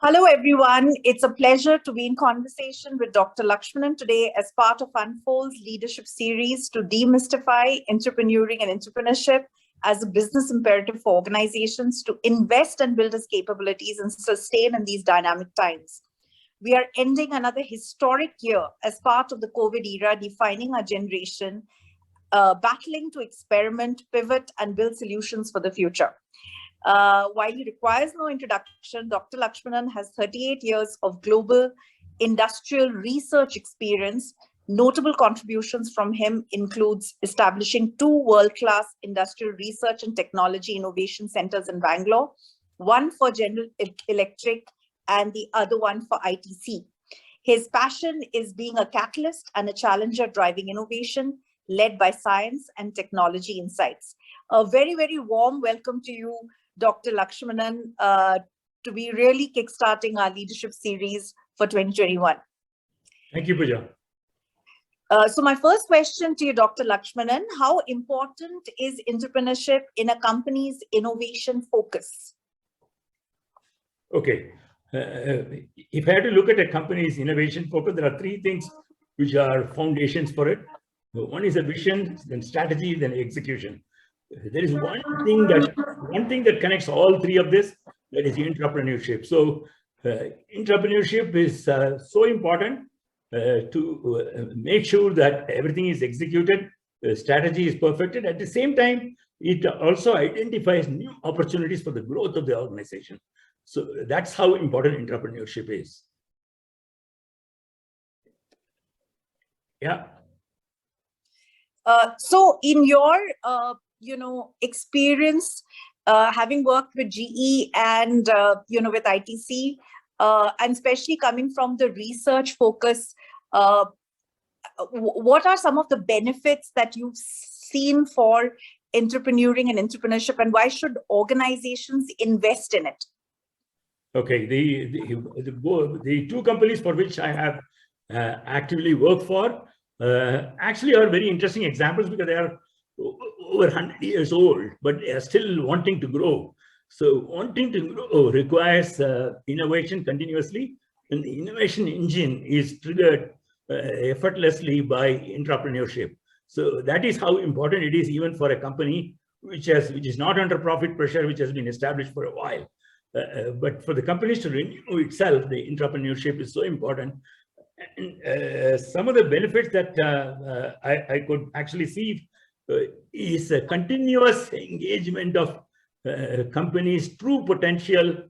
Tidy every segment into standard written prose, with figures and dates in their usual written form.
Hello, everyone. It's a pleasure to be in conversation with Dr. Lakshmanan today as part of Unfold's leadership series to demystify entrepreneuring and entrepreneurship as a business imperative for organizations to invest and build its capabilities and sustain in these dynamic times. We are ending another historic year as part of the COVID era, defining our generation, battling to experiment, pivot, and build solutions for the future. While he requires no introduction, Dr. Lakshmanan has 38 years of global industrial research experience. Notable contributions from him includes establishing 2 world-class industrial research and technology innovation centers in Bangalore, one for General Electric and the other one for ITC. His passion is being a catalyst and a challenger driving innovation led by science and technology insights. A very, very warm welcome to you, Dr. Lakshmanan, to be really kickstarting our leadership series for 2021. Thank you, Puja. So my first question to you, Dr. Lakshmanan, how important is entrepreneurship in a company's innovation focus? Okay. If I had to look at a company's innovation focus, there are 3 things which are foundations for it. One is a vision, then strategy, then execution. There is one thing that connects all 3 of this, that is intrapreneurship. So intrapreneurship is so important to make sure that everything is executed, the strategy is perfected. At the same time, it also identifies new opportunities for the growth of the organization. So that's how important intrapreneurship is. Yeah. So in your experience, having worked with GE and with ITC, and especially coming from the research focus, what are some of the benefits that you've seen for entrepreneuring and entrepreneurship, and why should organizations invest in it? Okay, the 2 companies for which I have actively worked for actually are very interesting examples, because they are over 100 years old, but they are still wanting to grow. So wanting to grow requires innovation continuously, and the innovation engine is triggered effortlessly by intrapreneurship. So that is how important it is, even for a company which is not under profit pressure, which has been established for a while. But for the companies to renew itself, the intrapreneurship is so important. And some of the benefits that I could actually see is a continuous engagement of companies' true potential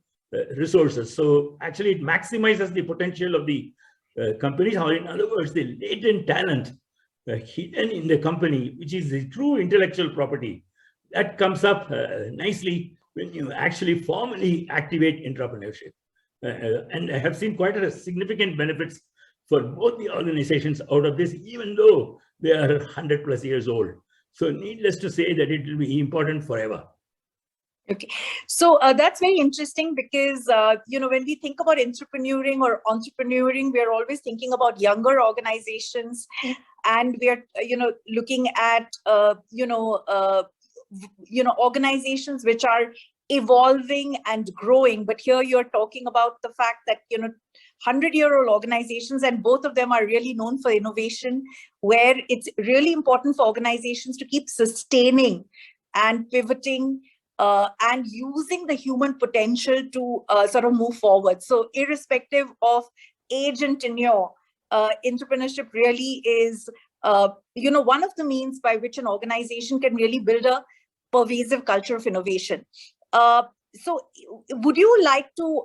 resources. So actually it maximizes the potential of the companies, or in other words, the latent talent hidden in the company, which is the true intellectual property, that comes up nicely when you actually formally activate intrapreneurship. And I have seen quite a significant benefits for both the organizations out of this, even though they are 100+ years old. So needless to say that it will be important forever. Okay, so that's very interesting, because when we think about entrepreneuring or entrepreneuring, we are always thinking about younger organizations, and we are looking at organizations which are evolving and growing. But here you're talking about the fact that 100-year-old organizations, and both of them are really known for innovation, where it's really important for organizations to keep sustaining and pivoting and using the human potential to sort of move forward. So irrespective of age and tenure, entrepreneurship really is one of the means by which an organization can really build a pervasive culture of innovation. So would you like to,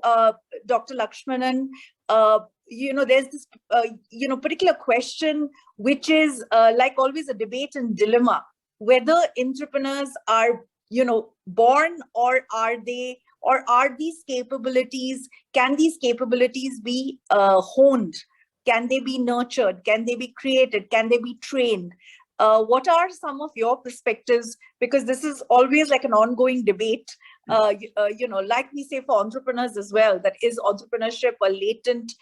Dr. Lakshmanan, there's this, particular question, which is like always a debate and dilemma, whether entrepreneurs are, born, or are these capabilities, can these capabilities be honed? Can they be nurtured? Can they be created? Can they be trained? What are some of your perspectives? Because this is always like an ongoing debate, like we say for entrepreneurs as well, that is entrepreneurship a latent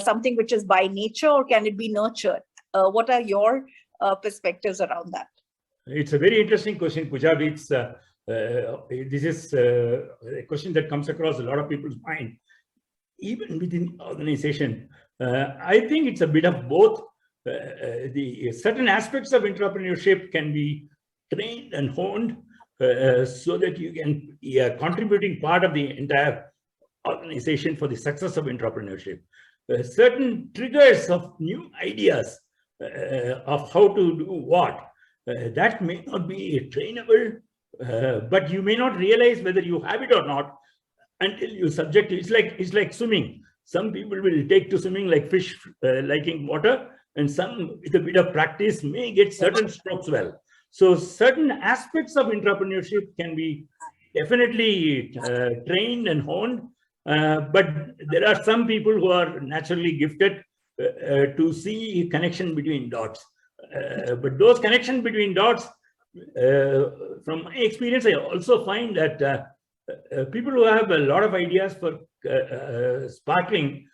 something which is by nature, or can it be nurtured? What are your perspectives around that? It's a very interesting question, Puja. This is a question that comes across a lot of people's mind. even within the organization, I think it's a bit of both. The certain aspects of entrepreneurship can be trained and honed so that you can be a contributing part of the entire organization for the success of entrepreneurship. Certain triggers of new ideas of how to do what, that may not be trainable, but you may not realize whether you have it or not until you subject it. It's like swimming. Some people will take to swimming like fish liking water, and some with a bit of practice may get certain strokes well. So certain aspects of entrepreneurship can be definitely trained and honed, but there are some people who are naturally gifted to see connection between dots. But those connections between dots, from my experience, I also find that people who have a lot of ideas for sparkling,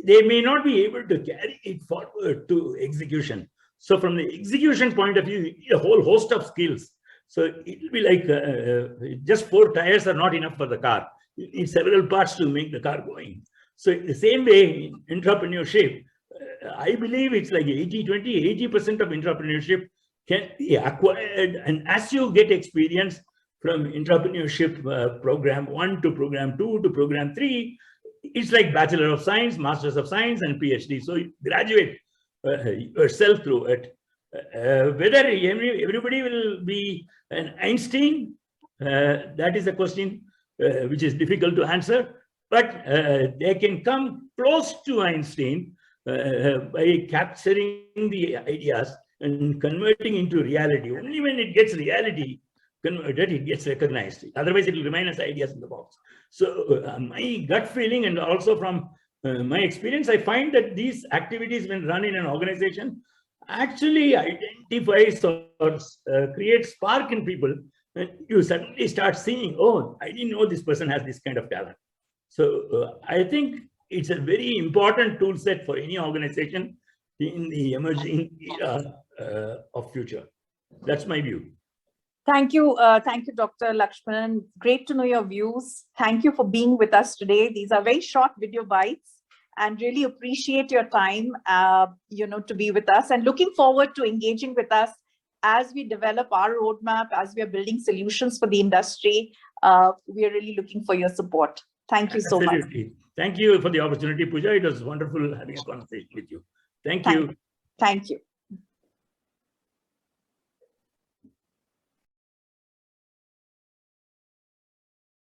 they may not be able to carry it forward to execution. So from the execution point of view, you need a whole host of skills. So it will be like just 4 tires are not enough for the car. You need several parts to make the car going. So in the same way, in entrepreneurship, I believe it's like 80-20, 80% of entrepreneurship can be acquired. And as you get experience from entrepreneurship program 1 to program 2 to program 3, it's like Bachelor of Science, Masters of Science, and PhD. So you graduate yourself through it. Whether everybody will be an Einstein, that is a question which is difficult to answer, but they can come close to Einstein by capturing the ideas and converting into reality. Only when it gets reality converted, it gets recognized. Otherwise, it will remain as ideas in the box. So my gut feeling, and also from my experience, I find that these activities, when run in an organization, actually identifies or creates spark in people. And you suddenly start seeing, oh, I didn't know this person has this kind of talent. So I think it's a very important tool set for any organization in the emerging era of future. That's my view. Thank you, Dr. Lakshmanan. Great to know your views. Thank you for being with us today. These are very short video bites, and really appreciate your time, to be with us, and looking forward to engaging with us as we develop our roadmap, as we are building solutions for the industry. We are really looking for your support. Thank you so much. Absolutely. Thank you for the opportunity, Puja. It was wonderful having a conversation with you. Thank you. Thank you.